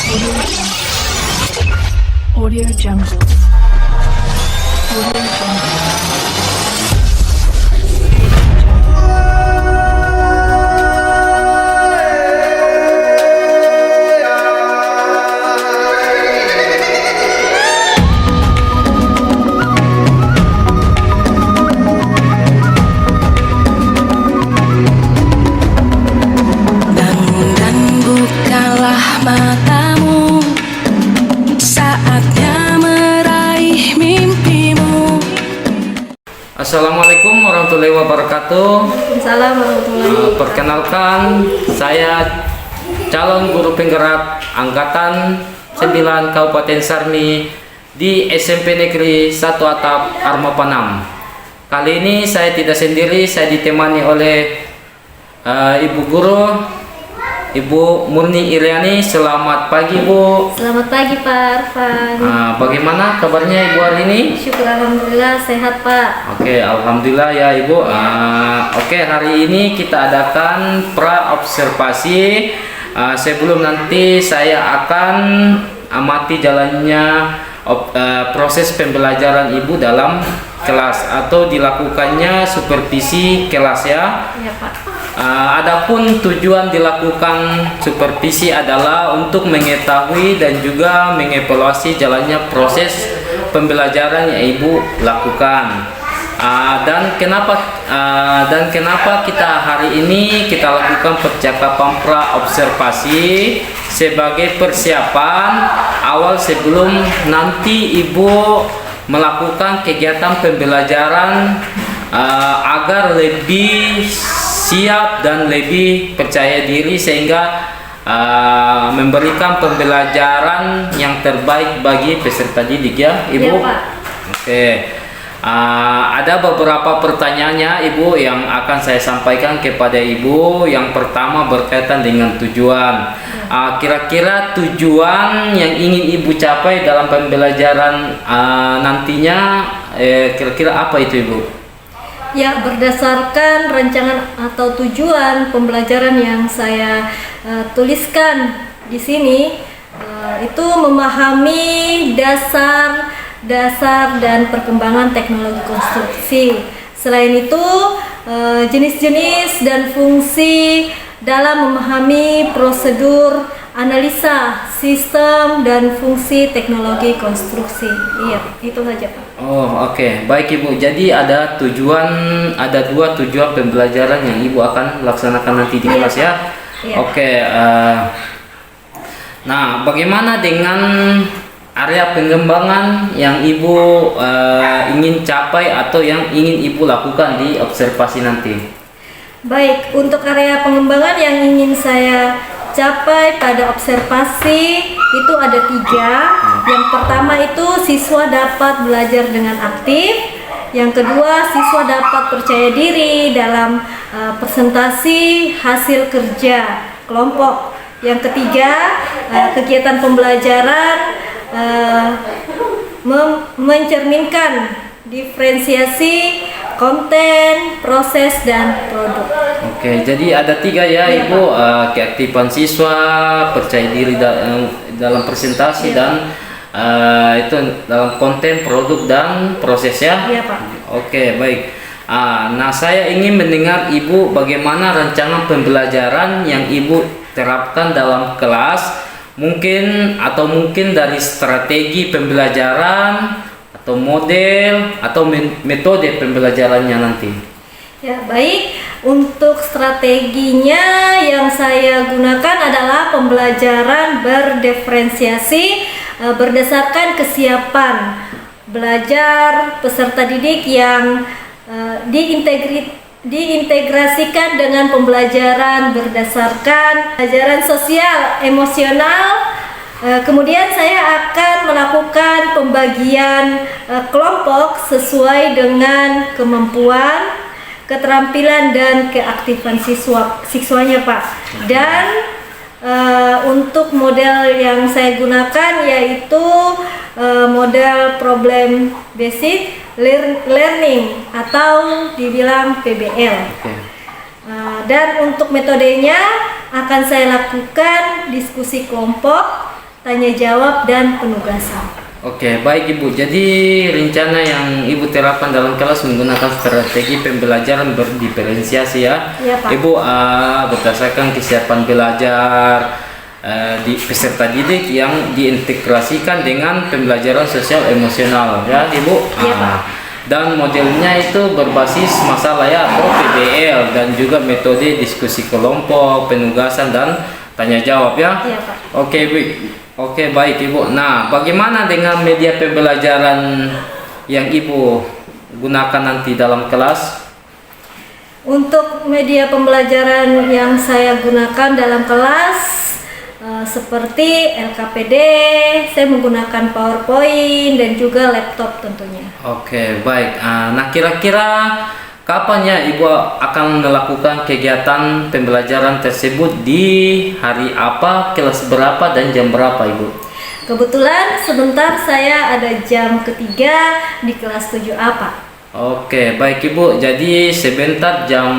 Audio Jungle. Audio Jungle. Dan bukalah matamu, saatnya meraih mimpimu. Assalamualaikum warahmatullahi wabarakatuh. Waalaikumsalam warahmatullahi wabarakatuh. Perkenalkan, saya calon guru penggerak angkatan 9 Kabupaten Sarni di SMP Negeri 1 Atap Armapanam. Kali ini saya tidak sendiri, saya ditemani oleh Ibu Guru, Ibu Murni Iriani. Selamat pagi, Bu. Selamat pagi Pak Arfan. Bagaimana kabarnya Ibu hari ini? Syukur alhamdulillah sehat Pak. Oke, alhamdulillah ya Ibu. Oke, hari ini kita adakan pra observasi. Sebelum nanti saya akan amati jalannya proses pembelajaran Ibu dalam kelas atau dilakukannya supervisi kelas ya. Iya Pak. Adapun tujuan dilakukan supervisi adalah untuk mengetahui dan juga mengevaluasi jalannya proses pembelajaran yang Ibu lakukan. Dan kenapa kita hari ini kita lakukan percakapan pra observasi sebagai persiapan awal sebelum nanti Ibu melakukan kegiatan pembelajaran agar lebih siap dan lebih percaya diri sehingga memberikan pembelajaran yang terbaik bagi peserta didik ya Ibu. Iya Pak. Oke. Ada beberapa pertanyaannya Ibu yang akan saya sampaikan kepada Ibu. Yang pertama berkaitan dengan tujuan. Kira-kira tujuan yang ingin Ibu capai dalam pembelajaran nantinya kira-kira apa itu Ibu? Ya, berdasarkan rancangan atau tujuan pembelajaran yang saya tuliskan di sini, itu memahami dasar dan perkembangan teknologi konstruksi. Selain itu, jenis-jenis dan fungsi dalam memahami prosedur analisa sistem dan fungsi teknologi konstruksi. Iya, itu saja Pak. Oh, oke. Baik Ibu. Jadi ada dua tujuan pembelajaran yang Ibu akan laksanakan nanti di kelas ya. Iya. Oke. Nah, bagaimana dengan area pengembangan yang Ibu ingin capai atau yang ingin Ibu lakukan di observasi nanti? Baik, untuk area pengembangan yang ingin saya capai pada observasi itu ada 3. Yang pertama itu siswa dapat belajar dengan aktif. Yang kedua, siswa dapat percaya diri dalam presentasi hasil kerja kelompok. Yang ketiga, kegiatan pembelajaran mencerminkan diferensiasi konten, proses, dan produk. Oke, jadi ada 3 ya Iya, Ibu, keaktifan siswa, percaya diri dalam presentasi, dan itu dalam konten, produk, dan proses ya. Iya Pak. Oke, baik. Nah, saya ingin mendengar Ibu bagaimana rancangan pembelajaran yang Ibu terapkan dalam kelas, mungkin dari strategi pembelajaran atau model atau metode pembelajarannya nanti. Ya, baik. Untuk strateginya yang saya gunakan adalah pembelajaran berdiferensiasi berdasarkan kesiapan belajar peserta didik yang diintegrasikan dengan pembelajaran berdasarkan pelajaran sosial emosional. Kemudian saya akan melakukan pembagian kelompok sesuai dengan kemampuan, keterampilan, dan keaktifan siswanya Pak. Dan untuk model yang saya gunakan yaitu model problem based learning atau dibilang PBL. Dan untuk metodenya akan saya lakukan diskusi kelompok tanya jawab, dan penugasan. Oke, baik Ibu. Jadi rencana yang Ibu terapkan dalam kelas menggunakan strategi pembelajaran berdiferensiasi ya. Iya, Pak. Ibu berdasarkan kesiapan belajar di peserta didik yang diintegrasikan dengan pembelajaran sosial emosional ya Ibu. Iya, Pak. Dan modelnya itu berbasis masalah ya atau PBL, dan juga metode diskusi kelompok, penugasan, dan tanya jawab ya. Iya, Pak. Oke, baik Ibu. Nah, bagaimana dengan media pembelajaran yang Ibu gunakan nanti dalam kelas? Untuk media pembelajaran yang saya gunakan dalam kelas seperti LKPD, saya menggunakan PowerPoint dan juga laptop tentunya. Oke, baik. Nah, kira-kira kapan ya Ibu akan melakukan kegiatan pembelajaran tersebut, di hari apa, kelas berapa, dan jam berapa Ibu? Kebetulan sebentar saya ada jam ketiga di kelas 7A, Pak. Oke, baik Ibu. Jadi sebentar jam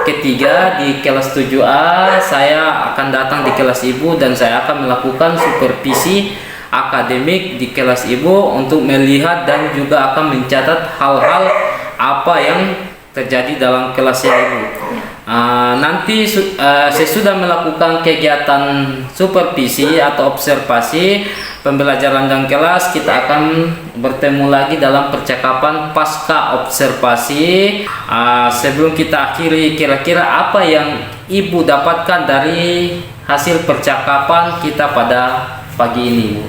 ketiga di kelas 7A saya akan datang di kelas Ibu, dan saya akan melakukan supervisi akademik di kelas Ibu untuk melihat dan juga akan mencatat hal-hal apa yang terjadi dalam kelasnya Ibu. Nanti sesudah melakukan kegiatan supervisi atau observasi pembelajaran dan kelas, kita akan bertemu lagi dalam percakapan pasca observasi. Sebelum kita akhiri, kira-kira apa yang Ibu dapatkan dari hasil percakapan kita pada pagi ini, Bu?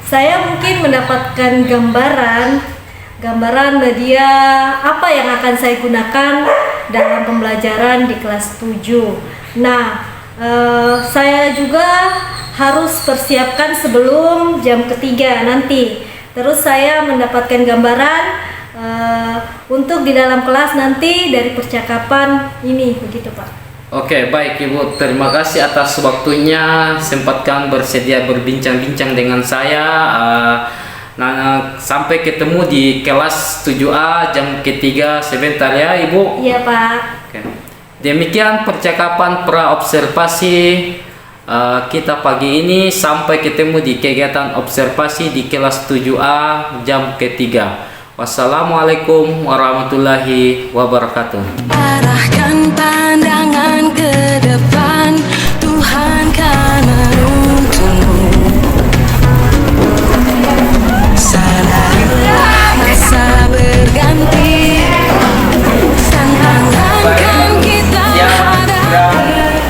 Saya mungkin mendapatkan gambaran media apa yang akan saya gunakan dalam pembelajaran di kelas 7. Nah, saya juga harus persiapkan sebelum jam ketiga nanti. Terus saya mendapatkan gambaran untuk di dalam kelas nanti dari percakapan ini, begitu Pak. Oke, baik Ibu. Terima kasih atas waktunya, sempatkan bersedia berbincang-bincang dengan saya. Nah, sampai ketemu di kelas 7A jam ketiga sebentar ya Ibu. Iya Pak. Oke. Demikian percakapan pra-observasi kita pagi ini. Sampai ketemu di kegiatan observasi di kelas 7A jam ketiga. Wassalamualaikum warahmatullahi wabarakatuh. Arahkan pandangan ke depan, Tuhan kan menuntunmu. Sadarilah masa berganti, tantangan kan kita hadapi.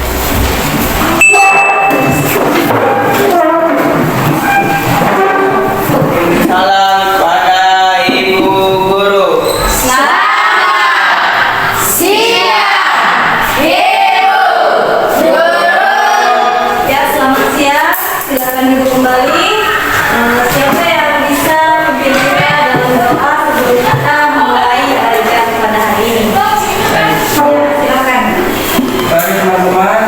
Salam pada Ibu Guru. Ya, selamat siang. Silakan duduk kembali. Siapa yang bisa memimpin kita dalam doa sebelum kita mulai belajar pada hari ini? Ya, silakan. Bagi teman-teman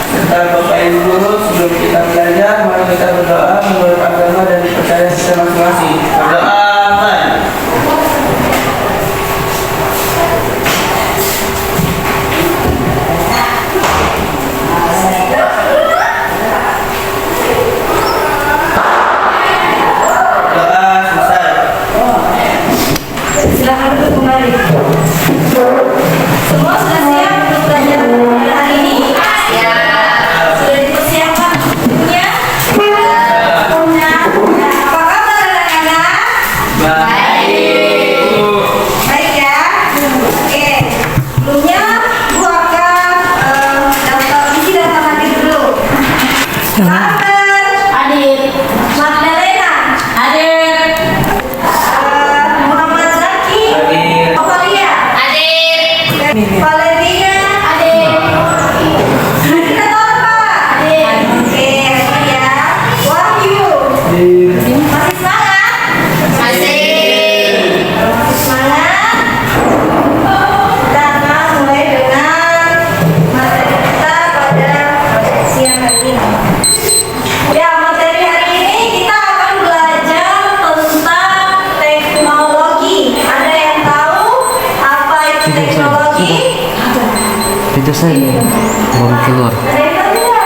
serta Bapak Ibu Guru, sebelum kita belajar, mari kita berdoa menurut agama dan kepercayaan kita masing-masing. Berdoa, amin. Doa selesai. Silakan duduk kembali. Semua sudah siap untuk belajar pada hari ini? Ya. Sudah dipersiapkan bukunya? Ya. Apa kabar anak-anak? Baik. Baik ya. Oke. Sebelumnya Bu akan isi daftar hadir dulu. Selamat. Hadir. Magdalena. Hadir. Muhammad Zaki. Hadir. Ovalia. Hadir. Valentina. Hadir. Kita Torpa. Hadir. Oke, ya. Wahyu. Masih semangat? Masih semangat. Kita akan mulai dengan materi kita pada siang hari ini. Ya, materi hari ini kita akan belajar tentang teknologi. Ada yang tahu apa itu teknologi? Itu saya baru keluar. Ada yang tahu tidak?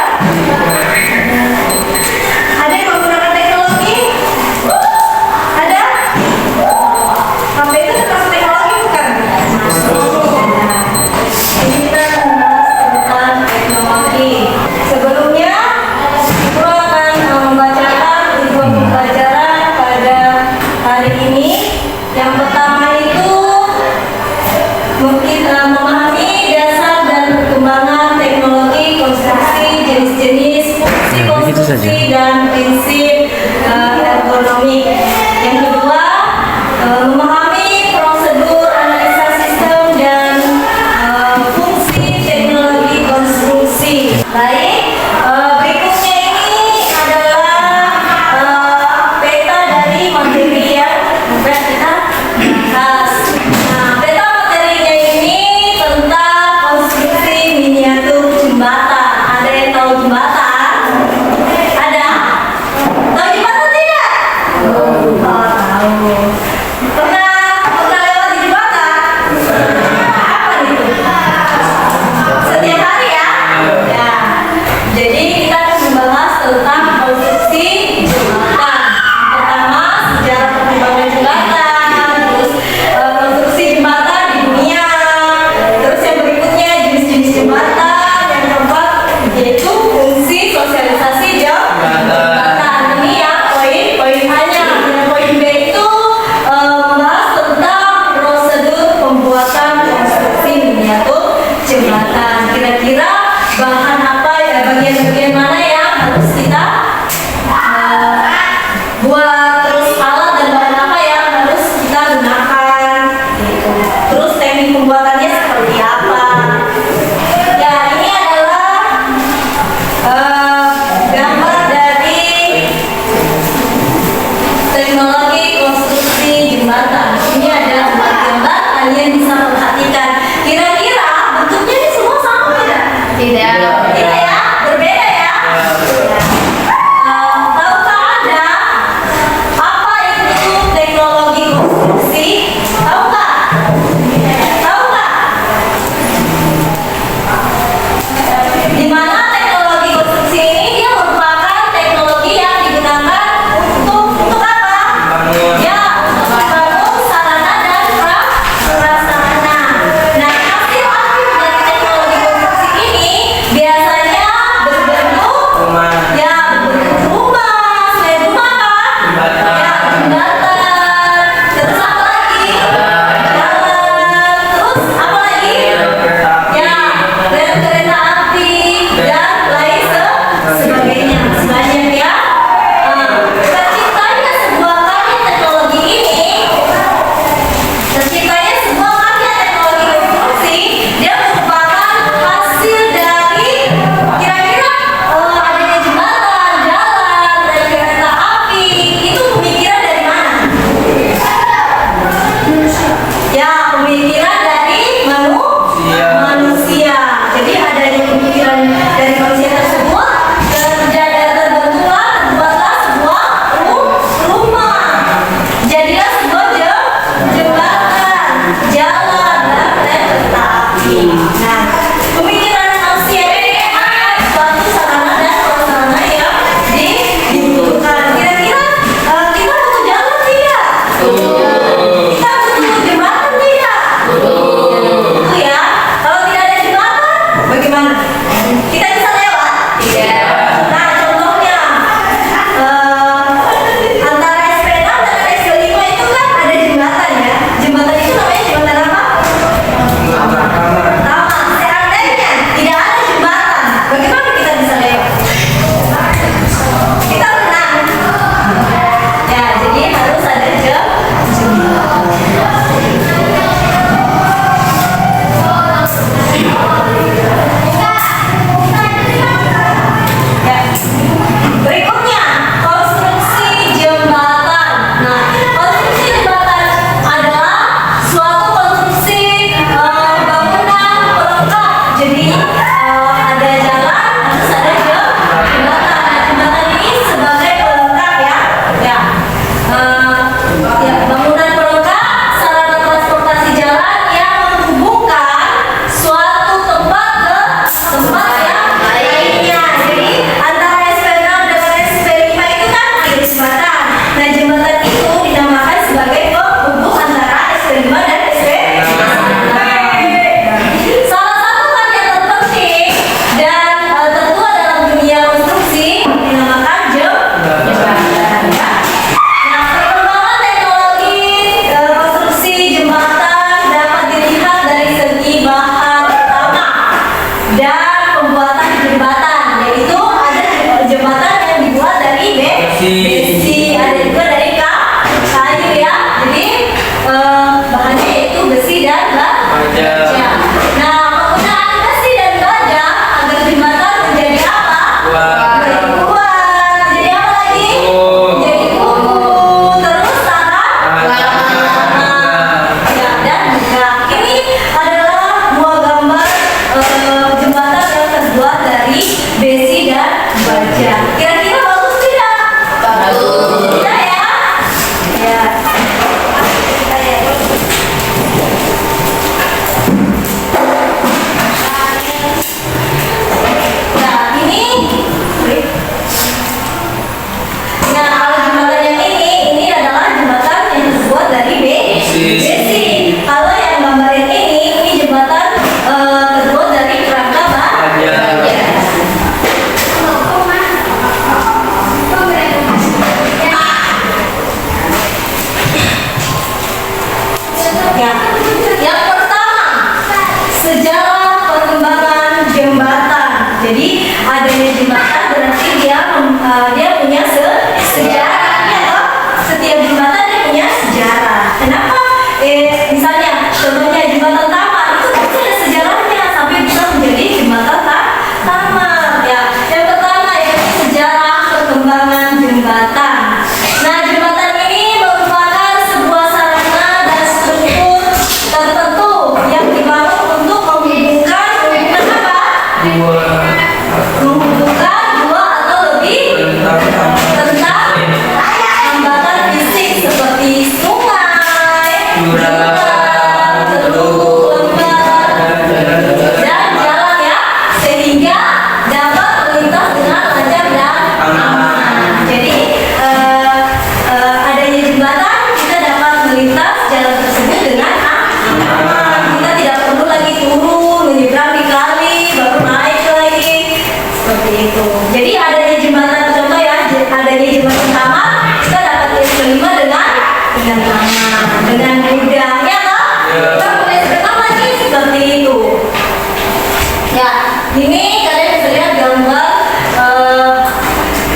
saja. konstruksi dan prinsip ergonomi. Yang kedua, memahami prosedur analisa sistem dan fungsi teknologi konstruksi. Baik, berikutnya ini adalah peta dari materi yang kita bahas. Nah, peta materinya ini tentang konstruksi miniatur jembatan. Ada yang tahu jembatan? Ada? Tahu jembatan tidak? Oh, tahu. Pernah lewat di jembatan? Apa itu? Setiap hari ya? Ya. Jadi kita akan membahas tentang konstruksi jembatan. Pertama, sejarah perkembangan jembatan, terus konstruksi jembatan di dunia, terus yang berikutnya jenis-jenis jembatan, yang keempat yaitu fungsi sosialisasi jembatan. Ini ya poin A-nya. Dan poin B itu membahas tentang prosedur pembuatan konstruksi miniatur jembatan. Kira-kira bahan apa ya, bagian-bagian mana yang harus kita buat, terus alat dan bahan apa yang harus kita gunakan gitu. Terus teknik pembuatannya seperti apa. Ya, ini adalah gambar dari teknologi konstruksi jembatan. Ini ada 4 gambar, kalian bisa perhatikan. Kira-kira bentuknya ini semua sama tidak? Tidak ya, berbeda ya. Ya.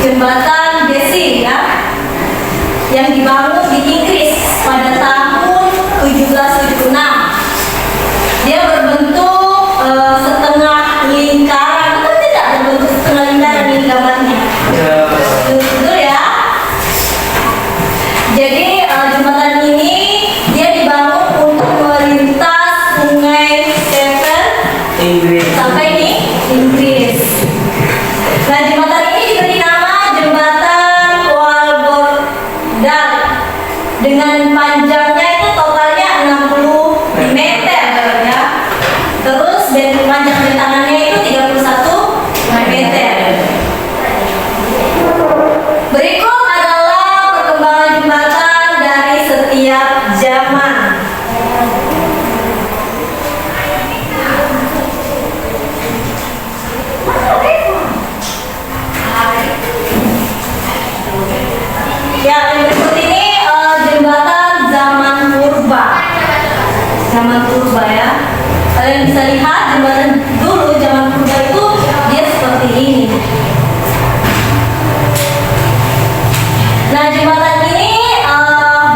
jembatan besi ya, yang dibangun di Inggris pada tahun 1776. Dia berbentuk setengah lingkaran, atau tidak berbentuk setengah lingkaran ini gambarnya. Betul ya. Jadi jembatan ini dia dibangun untuk melintas sungai Severn Inggris. sampai di Inggris. Nah, jembatan ini diberi nama jembatan Walbordal dengan panjangnya itu totalnya 60 meter ya. Terus panjang bentangannya itu 31 meter. Berikut adalah perkembangan jembatan dari setiap zaman. Ya, yang berikut ini jembatan zaman purba. Zaman purba ya. Kalian bisa lihat jembatan dulu zaman purba itu dia seperti ini. Nah, jembatan ini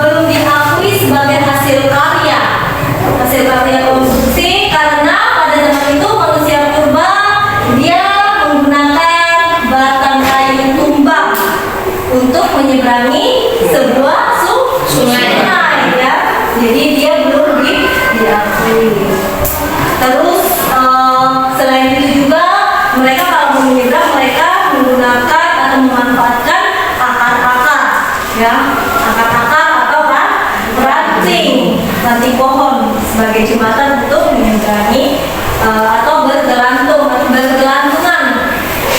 belum diakui sebagai hasil karya konstruksi karena pada zaman itu manusia purba dia menggunakan batang kayu tumbang untuk menyeberangi sebuah sungai ya. Jadi dia belum diakui. Terus selain itu juga mereka kalau mau menyeberang mereka menggunakan atau memanfaatkan akar-akar ya, akar-akar atau ranting pohon sebagai jembatan untuk menyeberangi atau bergelantungan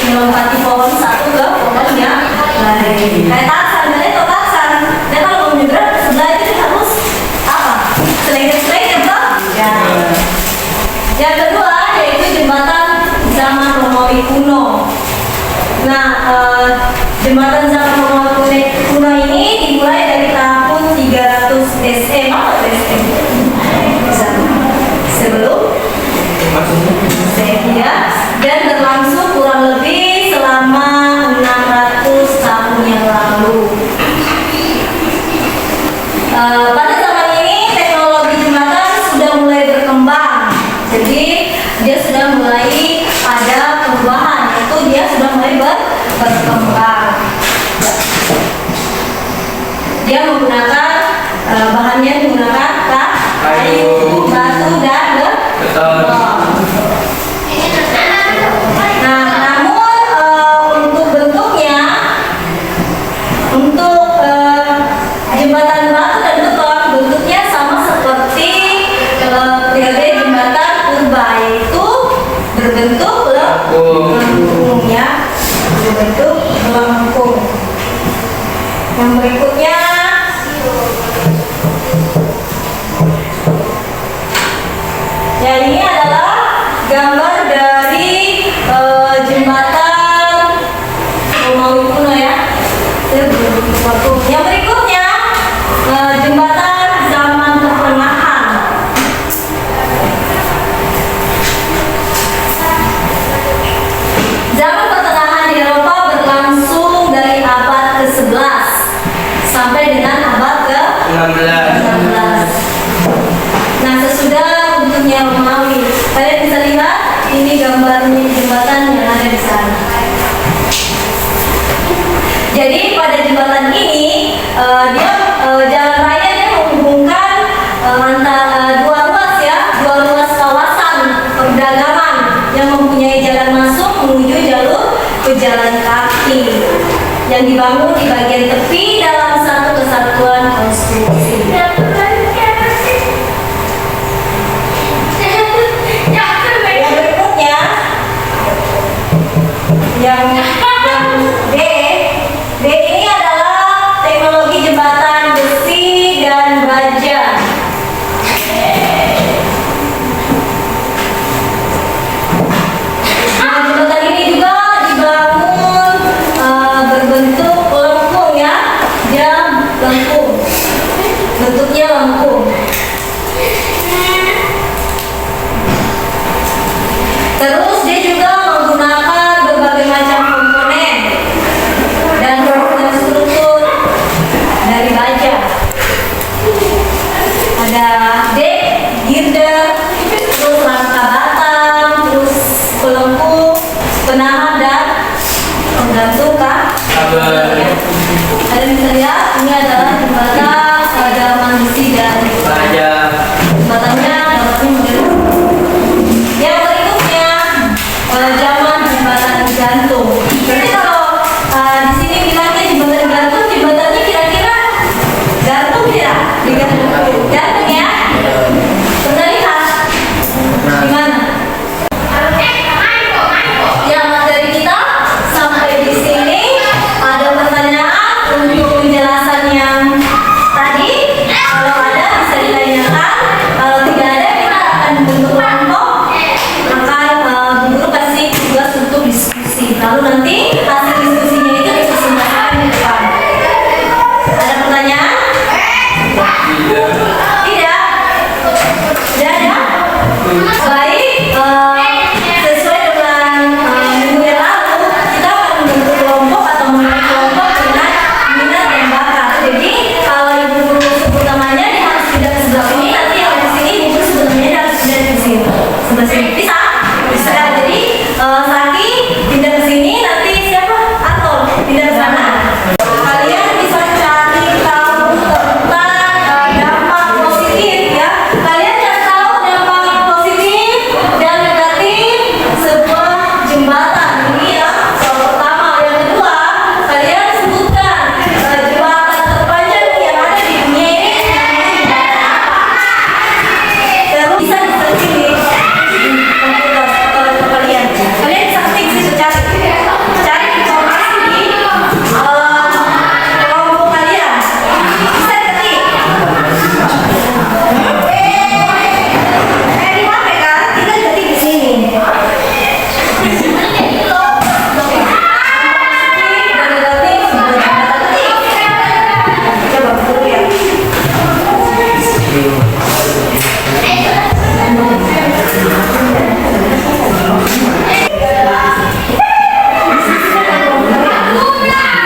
melompati pohon satu ke pohon yang lain. Kayak Tarzan, itu Tarzan. Dia kalau mau menyeberang sebelah itu dia harus apa? Selengket bang? Ya. Yang kedua yaitu jembatan zaman Romawi kuno. Nah, jembatan zaman Romawi kuno ini dimulai dari tahun 300 SM atau SM sebelum ya, dan berlangsung kurang lebih selama 600 tahun yang lalu. Pada zaman ini teknologi jembatan sudah mulai berkembang, jadi dia sudah mulai ada perubahan, yaitu dia sudah mulai berkembang. Dia menggunakan bahannya menggunakan kayu, batu dan beton. Nah, namun untuk bentuknya, untuk jembatan batu dan beton bentuknya sama seperti jembatan purba, yaitu berbentuk melengkung ya, berbentuk melengkung. Yang berikutnya ya, ini adalah gambar dari jembatan Romawi kuno ya. Yang berikutnya jembatan zaman pertengahan. Zaman pertengahan di Eropa berlangsung dari abad ke-11 sampai dengan abad ke-16. Nah, sesudah bentuknya Romawi, kalian bisa lihat ini gambarnya jembatan yang ada di sana. Jadi pada jembatan ini dia jalan raya dia menghubungkan antara dua ruas kawasan perdagangan yang mempunyai jalan masuk menuju jalur pejalan kaki yang dibangun di bagian tepi dalam satu kesatuan konstruksi. Yang D ini adalah teknologi jembatan besi dan baja. Nah, jembatan ini juga dibangun berbentuk lengkung ya, dia lengkung, bentuknya lengkung. Terus dia juga menggunakan berbagai macam komponen Kalian bisa lihat ini adalah jembatan Sadaman besi dan jembatannya dapatnya model. Yang berikutnya zaman jembatan gantung. Berarti kalau di sini bilangnya jembatan gantung, jembatannya kira-kira gantung tidak? Digantung ya? Pernah lihat? Gimana? Ya, materi kita sampai di sini. Ada pertanyaan untuk penjelasan yang tadi? Kalau ada bisa ditanyakan. Kalau tidak ada kita akan bentuk kelompok. Akan guru kasih tugas untuk diskusi. Lalu nanti hasil diskusinya itu dipresentasikan di depan. Ada pertanyaan? Tidak. Tidak ada? Baik. Sesuai dengan minggu yang lalu, kita akan membentuk kelompok atau membentuk kelompok dengan minat dan bakat. Jadi kalau ibu guru sebut namanya dia harus pindah ke sebelah sini. Nanti yang di sini ibu guru sebut namanya dia harus pindah ke sini. Sebelah sini bisa? Bisa. Jadi Saki pindah ke sini. Nanti siapa? Anton pindah ke sana. Kalian bisa cari tahu tentang dampak positif ya. Kalian cari tahu dampak positif dan negatif sebuah jembatan. Ini ya soal pertama. Yang kedua, kalian sebutkan jembatan terpanjang yang ada di dunia ini namanya jembatan apa? Terus bisa di-searching di komputer kalian. Kalian bisa ketik situ cari informasi di kelompok kalian. Bisa ketik. Di HP kan? Kita ketik di sini. Coba dulu ya.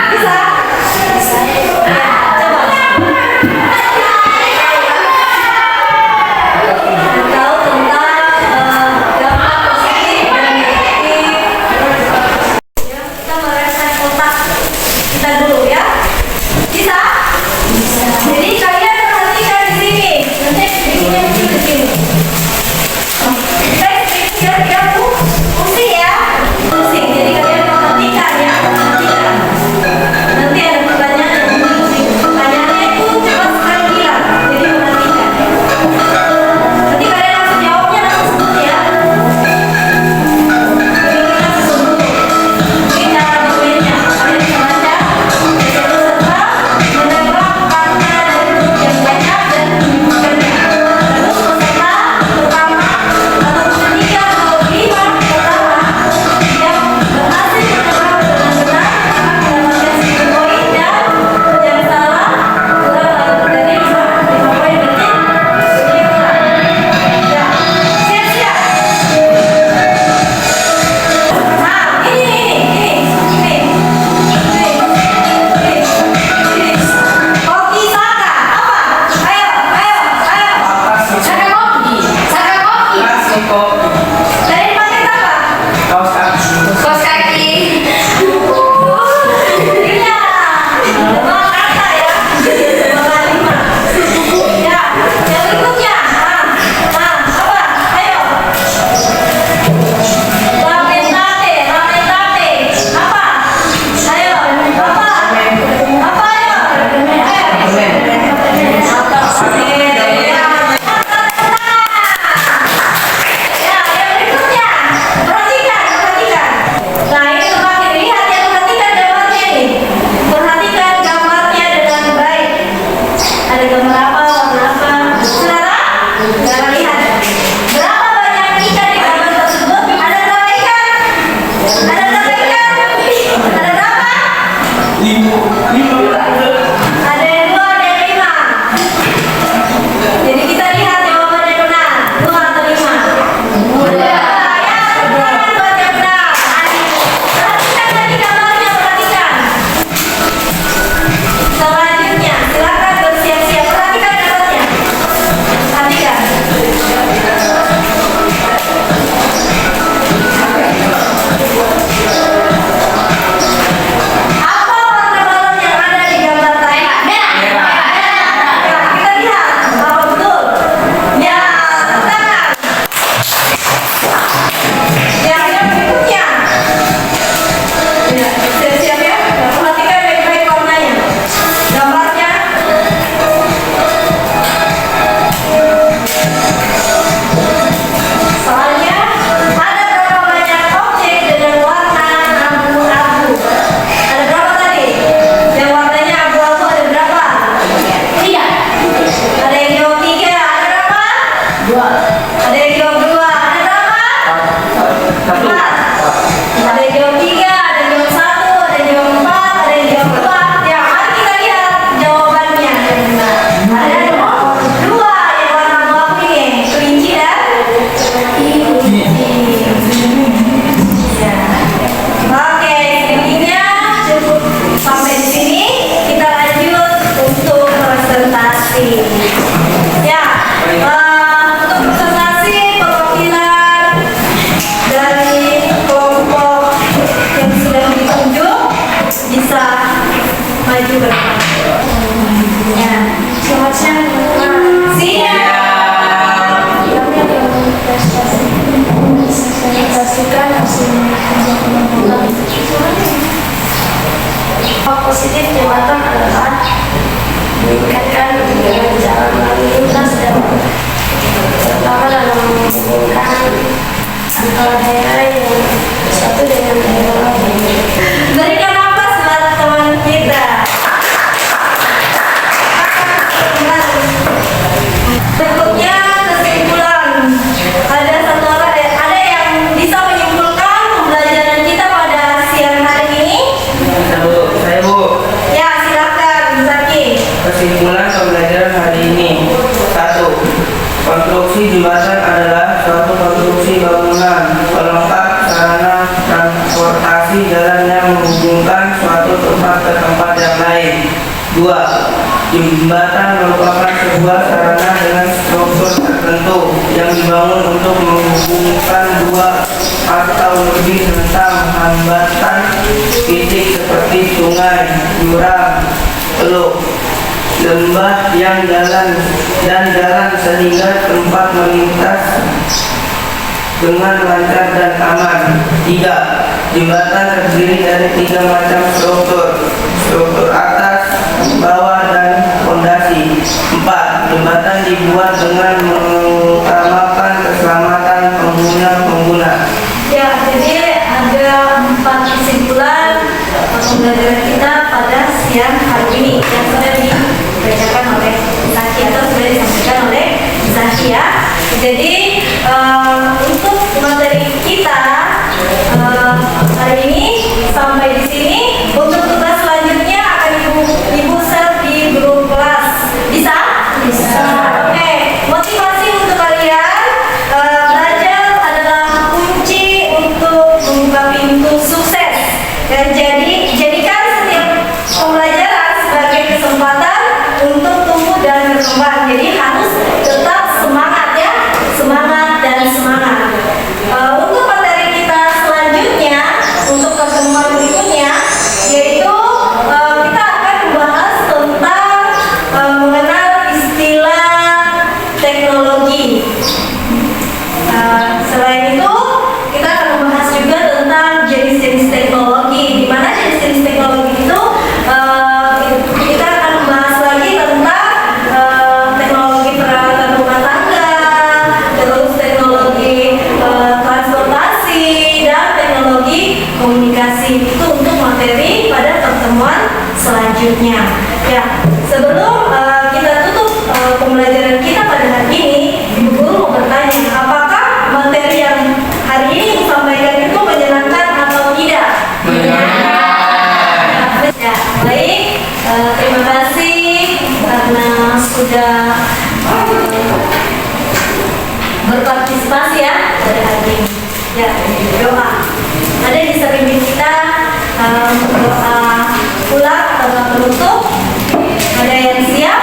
Bisa? Coba. Tahu tentang dampak positif dan negatif. Ya, kita mereset otak kita dulu ya. Bisa? Jadi kalian perhatikan di sini. Nanti bikinnya mungkin di sini. Kira-kira pusing ya? Pusing. Jadi kalian perhatikan ya. Perhatikan. Nanti ada pertanyaan yang pusing. Pertanyaannya itu cepat sekali hilang. Jadi perhatikan. Nanti kalian langsung jawabnya langsung sebut ya. Ini kita sebut dulu. Ini cara bermainnya. Kalian bisa baca. prinsip jembatan adalah meningkatkan jalan lalu lintas dan terutama dalam menghubungkan antara daerah yang satu dengan daerah lain. Berikan nafas buat teman kita. Berikutnya kesimpulan. Ada satu orang, ada yang bisa menyimpulkan pembelajaran kita pada siang hari ini? Saya Bu. Ya, silakan Zaki. Kesimpulan pembelajaran hari ini. 1. Konstruksi jembatan adalah suatu konstruksi bangunan pelengkap sarana transportasi jalan yang menghubungkan suatu tempat ke tempat yang lain. 2. Jembatan merupakan sebuah sarana dengan struktur tertentu yang dibangun untuk menghubungkan dua atau lebih rentang hambatan fisik seperti sungai, jurang, teluk, lembah yang jalan sehingga tempat melintas dengan lancar dan aman. 3. Jembatan terdiri dari 3 macam struktur atas, bawah, dan fondasi. 4. Jembatan dibuat dengan mengutamakan keselamatan pengguna. Ya, jadi ada 4 kesimpulan pembelajaran kita pada siang hari ini yang sudah dibacakan oleh Zaki atau sudah disampaikan oleh Zaki ya. Jadi untuk materi kita hari ini sampai di sini. Untuk tugas selanjutnya akan ibu share di grup kelas. Bisa? Bisa. Oke, motivasi untuk kalian belajar adalah kunci untuk membuka pintu sukses. Dan jadikan setiap pembelajaran sebagai kesempatan untuk tumbuh dan berkembang. Jadi harus tetap semangat ya, semangat dan semangat. Untuk materi kita selanjutnya, untuk pertemuan berikutnya, yaitu kita akan membahas tentang mengenal istilah teknologi. Selain itu, kita akan membahas juga tentang jenis-jenis teknologi. Di mana jenis-jenis teknologi itu kita akan membahas lagi tentang teknologi peralatan rumah tangga, terus teknologi transportasi, dan teknologi komunikasi. Itu untuk materi pada pertemuan selanjutnya. Ya, sebelum kita tutup pembelajaran kita pada hari ini, Ibu Guru mau bertanya, apakah materi yang hari ini disampaikan itu menyenangkan atau tidak? Menyenangkan. Ya, baik. Terima kasih karena sudah berpartisipasi ya pada hari ini. Ya, doa. Ada yang bisa bimbing kita doa pulang atau doa penutup? Ada yang siap?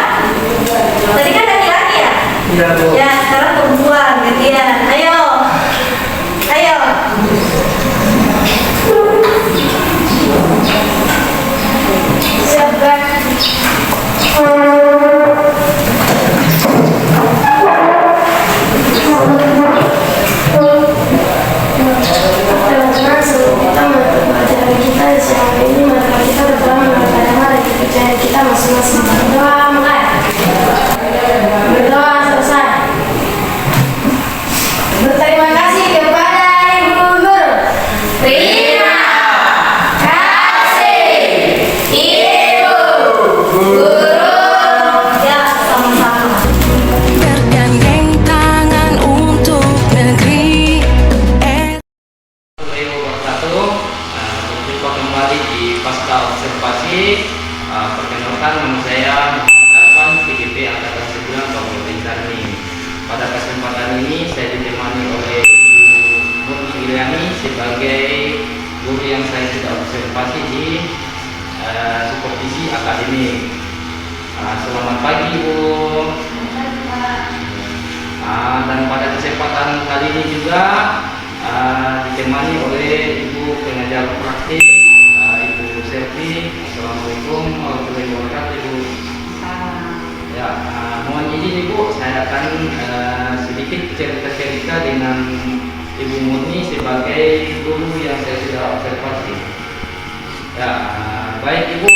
Tadi kan laki-laki ya? Iya, Bu. Ya, sekarang perempuan gantian. Ayo. Ayo. Siap, Kak. Teman-teman, sebelum kita menutup pelajaran kita siang ini, mari kita berdoa mengatakan hari kepercayaan kita masing-masing. Berdoa mulai. Berdoa selesai. Berterima kasih kepada Ibu Guru. Terima kasih Ibu Guru. Ya, sama-sama. Bergandeng tangan untuk negeri. Berjumpa kembali di Pasca Observasi. Perkenalkan, nama saya Muhammad Arfan, PGP Angkatan 9 Kabupaten Sarni. Pada kesempatan ini saya ditemani oleh Ibu Nur Iliani sebagai guru yang saya sudah observasi di supervisi akademik. Selamat pagi, Bu. Dan pada kesempatan kali ini juga ditemani oleh Ibu pengajar praktik, Ibu Selvi. Assalamualaikum warahmatullahi wabarakatuh, Ibu. Ya, mohon izin Ibu, saya akan sedikit cerita-cerita dengan Ibu Murni sebagai guru yang saya sudah observasi. Ya, baik Ibu,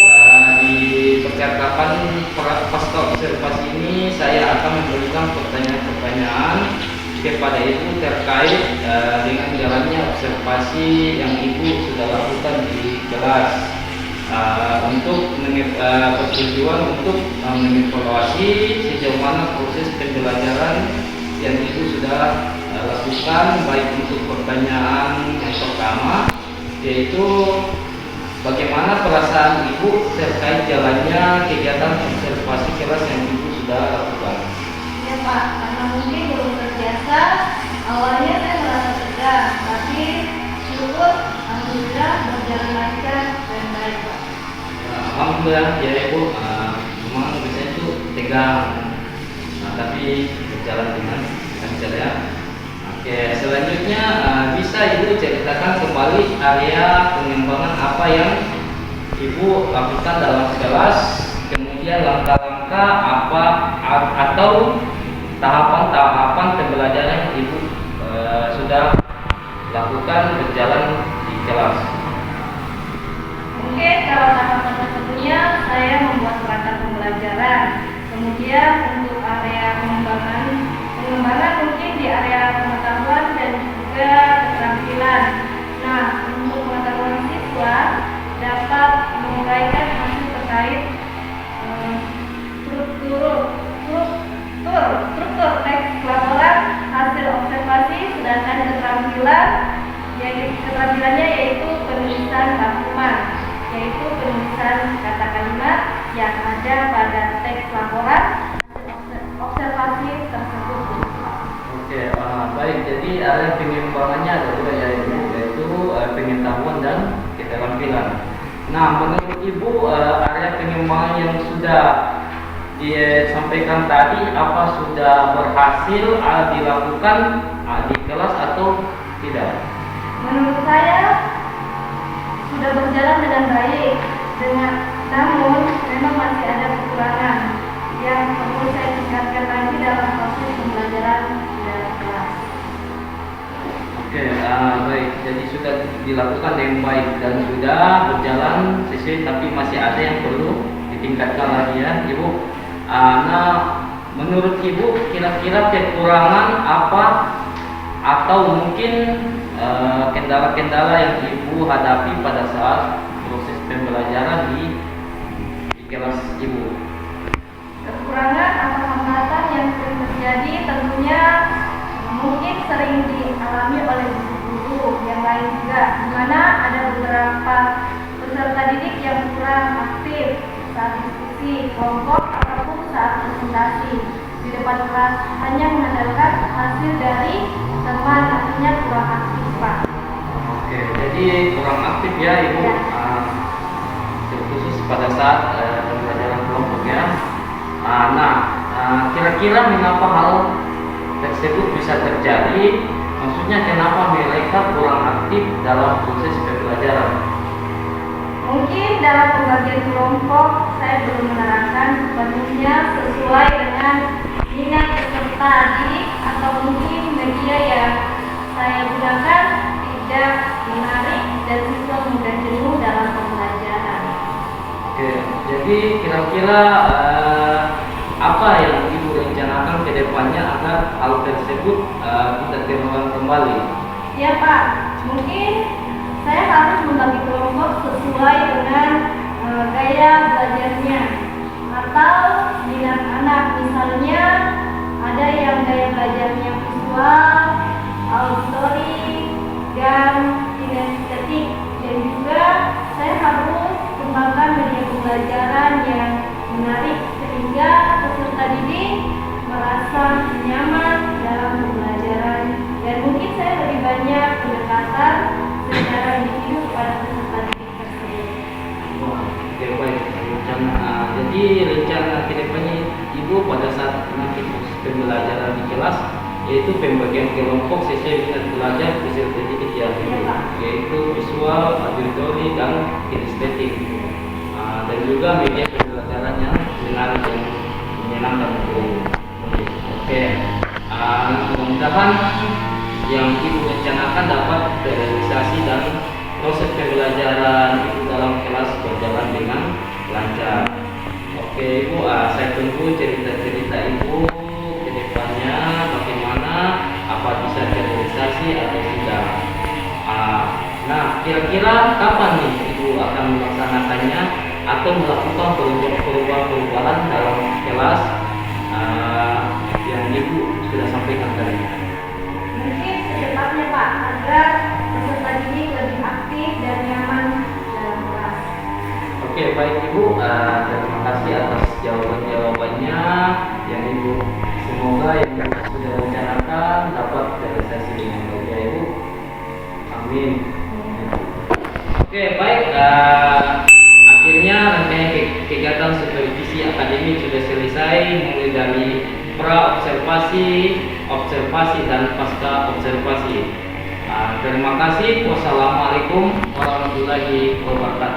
mengajukan pertanyaan-pertanyaan kepada Ibu terkait dengan jalannya observasi yang Ibu sudah lakukan di kelas. Untuk bertujuan untuk mengevaluasi sejauh mana proses pembelajaran yang Ibu sudah lakukan, baik untuk pertanyaan yang pertama, yaitu bagaimana perasaan Ibu terkait jalannya kegiatan observasi kelas yang Ibu sudah lakukan. Ya Pak, karena mungkin belum terbiasa, awalnya saya merasa tegang, tapi syukur alhamdulillah berjalan lancar dan baik Pak. Alhamdulillah ya Ibu, memang biasanya itu tegang, tapi berjalan dengan lancar ya. Oke, selanjutnya bisa Ibu ceritakan kembali area pengembangan apa yang Ibu lakukan dalam kelas, kemudian langkah-langkah apa atau tahapan-tahapan pembelajaran yang Ibu sudah lakukan berjalan di kelas. Mungkin kalau tahapan tersebutnya saya membuat perangkat pembelajaran. Kemudian untuk area pengembangan mungkin di area pengetahuan dan juga keterampilan. Nah, untuk pengetahuan siswa dapat menguraikan hasil terkait struktur teks laporan hasil observasi, sedangkan keterampilannya yaitu penulisan rangkuman, yaitu penulisan kata kalimat yang ada pada teks laporan observasi tersebut. Oke, baik. Jadi area pengembangannya ada dua yaitu pengetahuan dan keterampilan. Nah, menurut Ibu area pengembangan yang sudah disampaikan tadi apa sudah berhasil dilakukan di kelas atau tidak? Menurut saya sudah berjalan dengan baik, namun memang masih ada kekurangan yang perlu saya tingkatkan lagi dalam proses pembelajaran dalam kelas. Oke, baik. Jadi sudah dilakukan dengan baik dan sudah berjalan sesuai, tapi masih ada yang perlu ditingkatkan lagi ya, Ibu. Nah, menurut Ibu kira-kira kekurangan apa atau mungkin kendala-kendala yang Ibu hadapi pada saat proses pembelajaran di kelas Ibu? Kekurangan atau hambatan yang sering terjadi tentunya mungkin sering dialami oleh guru-guru yang lain juga, di mana ada beberapa peserta didik yang kurang aktif saat diskusi kelompok ataupun saat presentasi di depan kelas, hanya mengandalkan hasil dari teman, artinya kurang aktif Pak. Oke, jadi kurang aktif ya Ibu, Ya. terkhusus pada saat pembelajaran kelompok ya. Kira-kira mengapa hal tersebut bisa terjadi? Maksudnya kenapa mereka kurang aktif dalam proses pembelajaran? Mungkin dalam pembagian kelompok saya belum menerapkan sepenuhnya sesuai dengan minat peserta didik, atau mungkin media yang saya gunakan tidak menarik dan siswa mudah jenuh dalam pembelajaran. Oke, jadi kira-kira apa yang Ibu rencanakan ke depannya agar hal tersebut tidak terulang kembali? Ya Pak, mungkin saya harus membagi kelompok sesuai dengan gaya belajarnya atau minat anak. Misalnya ada yang gaya belajarnya visual, auditory, dan kinestetik, dan juga saya harus kembangkan media pembelajaran yang menarik sehingga peserta didik merasa nyaman dalam pembelajaran, dan mungkin saya lebih banyak pendekatan secara individu kepada peserta didik tersebut. Oke, baik. Jadi rencana kedepannya Ibu pada saat nanti pembelajaran di kelas yaitu pembagian kelompok sesuai minat belajar peserta didik yang yaitu visual, auditory, dan kinestetik, dan juga media pembelajaran yang menarik dan menyenangkan untuk murid. Oke, mudah-mudahan yang Ibu rencanakan dapat terrealisasi dan proses pembelajaran Ibu dalam kelas berjalan dengan lancar. Oke Ibu, saya tunggu cerita-cerita Ibu ke depan. kira-kira kapan nih Ibu akan melaksanakannya atau melakukan perubahan dalam kelas yang Ibu sudah sampaikan tadi? Mungkin secepatnya Pak, agar peserta didik lebih aktif dan nyaman dalam kelas. Oke, baik Ibu, terima kasih atas jawabannya yang Ibu. Semoga yang kita sudah rencanakan dapat terrealisasi dengan baik ya Ibu. Amin. Oke, baik. Akhirnya rangkaian kegiatan supervisi akademik sudah selesai, mulai dari pra observasi, observasi dan pasca observasi. Terima kasih. Wassalamualaikum warahmatullahi wabarakatuh.